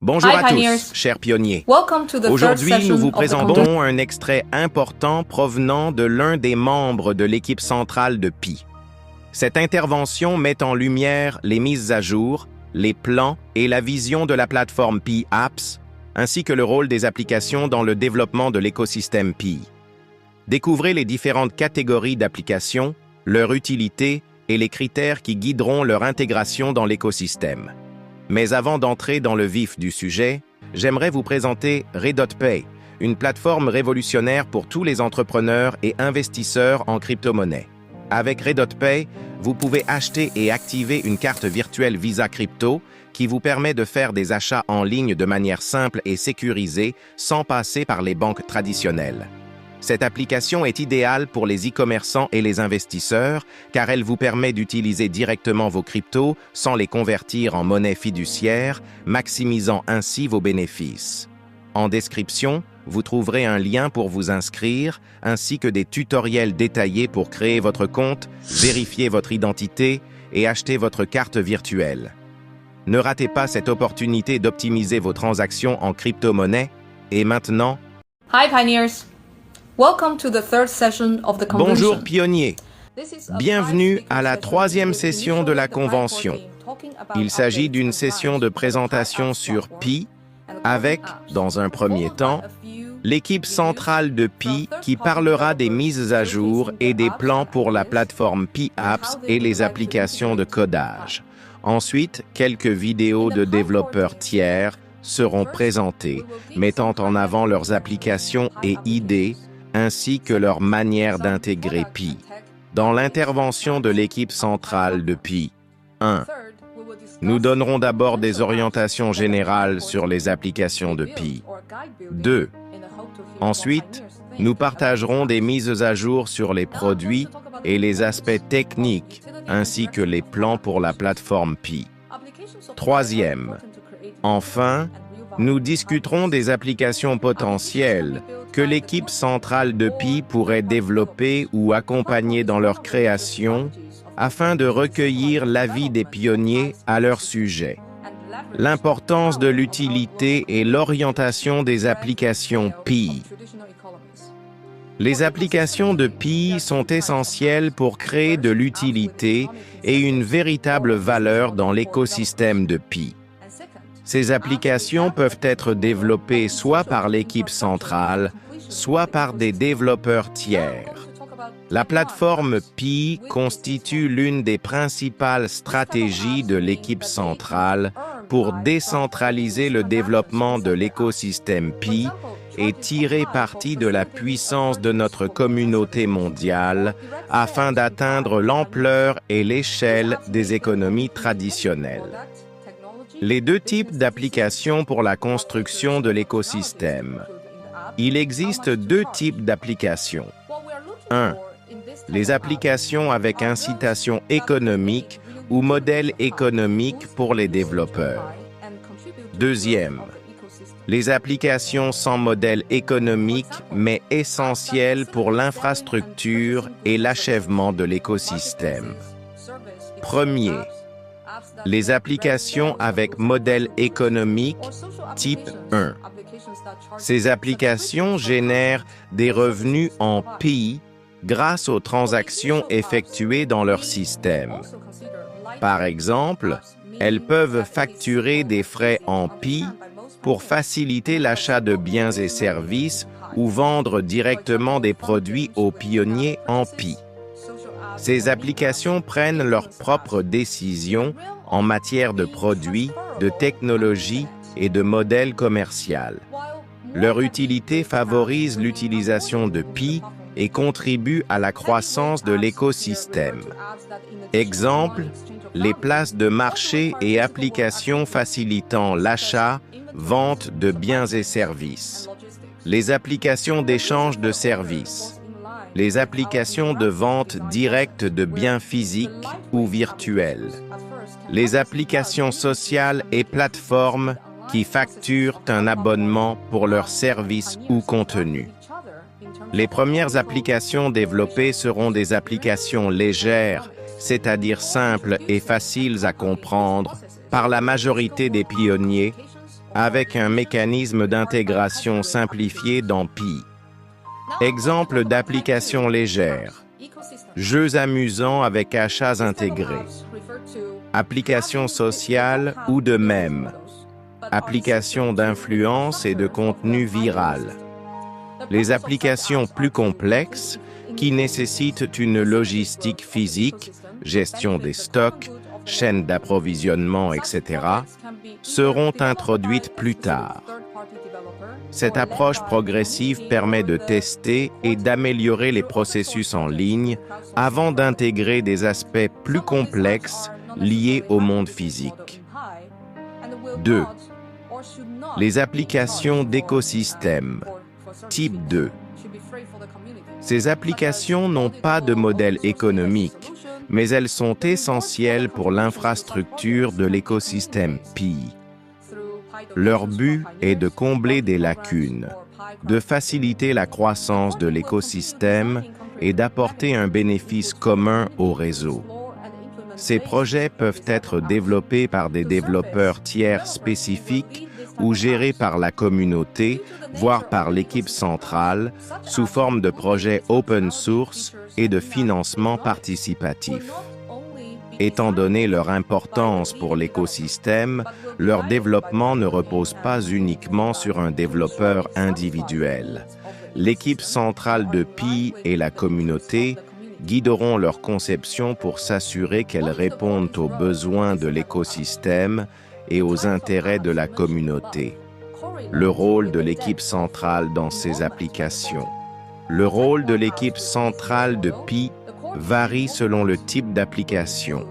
Bonjour Hi, à pioneers. tous, chers pionniers. Welcome to the third Aujourd'hui, session nous vous of the présentons un extrait important provenant de l'un des membres de l'équipe centrale de Pi. Cette intervention met en lumière les mises à jour, les plans et la vision de la plateforme Pi Apps, ainsi que le rôle des applications dans le développement de l'écosystème Pi. Découvrez les différentes catégories d'applications, leur utilité et les critères qui guideront leur intégration dans l'écosystème. Mais avant d'entrer dans le vif du sujet, j'aimerais vous présenter Redot-Pay, une plateforme révolutionnaire pour tous les entrepreneurs et investisseurs en crypto-monnaie. Avec Redot-Pay, vous pouvez acheter et activer une carte virtuelle Visa Crypto qui vous permet de faire des achats en ligne de manière simple et sécurisée sans passer par les banques traditionnelles. Cette application est idéale pour les e-commerçants et les investisseurs car elle vous permet d'utiliser directement vos cryptos sans les convertir en monnaie fiduciaire, maximisant ainsi vos bénéfices. En description, vous trouverez un lien pour vous inscrire, ainsi que des tutoriels détaillés pour créer votre compte, vérifier votre identité et acheter votre carte virtuelle. Ne ratez pas cette opportunité d'optimiser vos transactions en crypto-monnaie. Et maintenant, Hi pioneers. Welcome to the third session of the convention. bonjour pionniers. Bienvenue à la troisième session de la convention. Il s'agit d'une session de présentation sur Pi, avec, dans un premier temps, l'équipe centrale de Pi qui parlera des mises à jour et des plans pour la plateforme Pi Apps et les applications de codage. Ensuite, quelques vidéos de développeurs tiers seront présentées, mettant en avant leurs applications et idées, ainsi que leur manière d'intégrer Pi. Dans l'intervention de l'équipe centrale de Pi 1, nous donnerons d'abord des orientations générales sur les applications de Pi. 2. Ensuite, nous partagerons des mises à jour sur les produits et les aspects techniques, ainsi que les plans pour la plateforme Pi. 3. Enfin, nous discuterons des applications potentielles que l'équipe centrale de Pi pourrait développer ou accompagner dans leur création afin de recueillir l'avis des pionniers à leur sujet. L'importance de l'utilité et l'orientation des applications Pi. Les applications de Pi sont essentielles pour créer de l'utilité et une véritable valeur dans l'écosystème de Pi. Ces applications peuvent être développées soit par l'équipe centrale, soit par des développeurs tiers. La plateforme Pi constitue l'une des principales stratégies de l'équipe centrale pour décentraliser le développement de l'écosystème Pi et tirer parti de la puissance de notre communauté mondiale afin d'atteindre l'ampleur et l'échelle des économies traditionnelles. Les deux types d'applications pour la construction de l'écosystème. Il existe deux types d'applications. 1. Les applications avec incitation économique ou modèle économique pour les développeurs. 2. Les applications sans modèle économique mais essentielles pour l'infrastructure et l'achèvement de l'écosystème. 1. Les applications avec modèle économique type 1. Ces applications génèrent des revenus en Pi grâce aux transactions effectuées dans leur système. Par exemple, elles peuvent facturer des frais en Pi pour faciliter l'achat de biens et services ou vendre directement des produits aux pionniers en Pi. Ces applications prennent leurs propres décisions en matière de produits, de technologie et de modèles commercial. Leur utilité favorise l'utilisation de Pi et contribue à la croissance de l'écosystème. Exemple, les places de marché et applications facilitant l'achat, vente de biens et services. Les applications d'échange de services. Les applications de vente directe de biens physiques ou virtuels. Les applications sociales et plateformes qui facturent un abonnement pour leurs services ou contenus. Les premières applications développées seront des applications légères, c'est-à-dire simples et faciles à comprendre, par la majorité des pionniers, avec un mécanisme d'intégration simplifié dans Pi. Exemple d'application légère. Jeux amusants avec achats intégrés. Applications sociales ou de mèmes. Applications d'influence et de contenu viral. Les applications plus complexes, qui nécessitent une logistique physique, gestion des stocks, chaîne d'approvisionnement, etc., seront introduites plus tard. Cette approche progressive permet de tester et d'améliorer les processus en ligne avant d'intégrer des aspects plus complexes liés au monde physique. 2. Les applications d'écosystème. Type 2. Ces applications n'ont pas de modèle économique, mais elles sont essentielles pour l'infrastructure de l'écosystème Pi. Leur but est de combler des lacunes, de faciliter la croissance de l'écosystème et d'apporter un bénéfice commun au réseau. Ces projets peuvent être développés par des développeurs tiers spécifiques ou gérés par la communauté, voire par l'équipe centrale, sous forme de projets open source et de financement participatif. Étant donné leur importance pour l'écosystème, leur développement ne repose pas uniquement sur un développeur individuel. L'équipe centrale de Pi et la communauté guideront leur conception pour s'assurer qu'elles répondent aux besoins de l'écosystème et aux intérêts de la communauté. Le rôle de l'équipe centrale dans ces applications. Le rôle de l'équipe centrale de Pi varie selon le type d'application.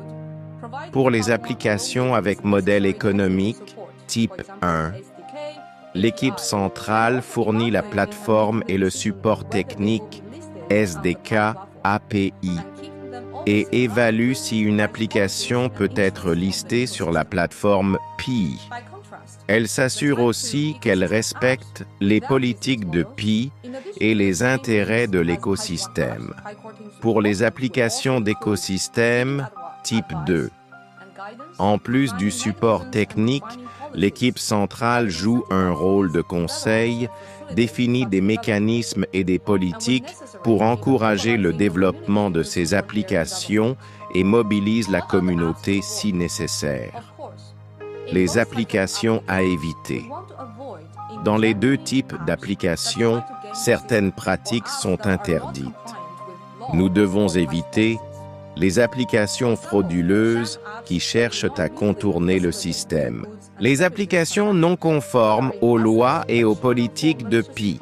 Pour les applications avec modèle économique, type 1, l'équipe centrale fournit la plateforme et le support technique SDK API et évalue si une application peut être listée sur la plateforme Pi. Elle s'assure aussi qu'elle respecte les politiques de Pi et les intérêts de l'écosystème. Pour les applications d'écosystème, type 2. En plus du support technique, l'équipe centrale joue un rôle de conseil, définit des mécanismes et des politiques pour encourager le développement de ces applications et mobilise la communauté si nécessaire. Les applications à éviter. Dans les deux types d'applications, certaines pratiques sont interdites. Nous devons éviter les applications frauduleuses qui cherchent à contourner le système. Les applications non conformes aux lois et aux politiques de Pi.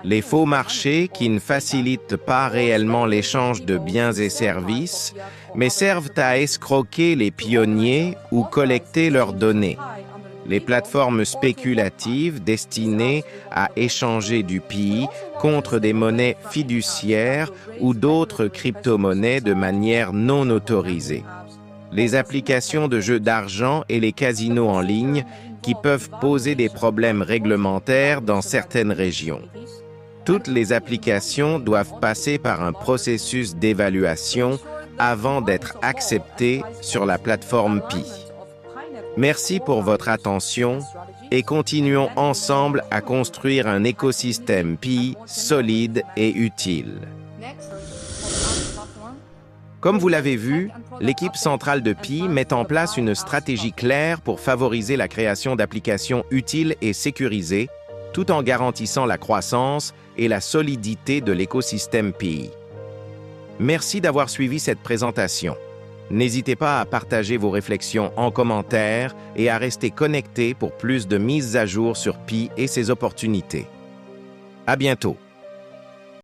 Les faux marchés qui ne facilitent pas réellement l'échange de biens et services, mais servent à escroquer les pionniers ou collecter leurs données. Les plateformes spéculatives destinées à échanger du Pi contre des monnaies fiduciaires ou d'autres crypto-monnaies de manière non autorisée. Les applications de jeux d'argent et les casinos en ligne qui peuvent poser des problèmes réglementaires dans certaines régions. Toutes les applications doivent passer par un processus d'évaluation avant d'être acceptées sur la plateforme Pi. Merci pour votre attention et continuons ensemble à construire un écosystème Pi solide et utile. Comme vous l'avez vu, l'équipe centrale de Pi met en place une stratégie claire pour favoriser la création d'applications utiles et sécurisées, tout en garantissant la croissance et la solidité de l'écosystème Pi. Merci d'avoir suivi cette présentation. N'hésitez pas à partager vos réflexions en commentaire et à rester connecté pour plus de mises à jour sur Pi et ses opportunités. À bientôt!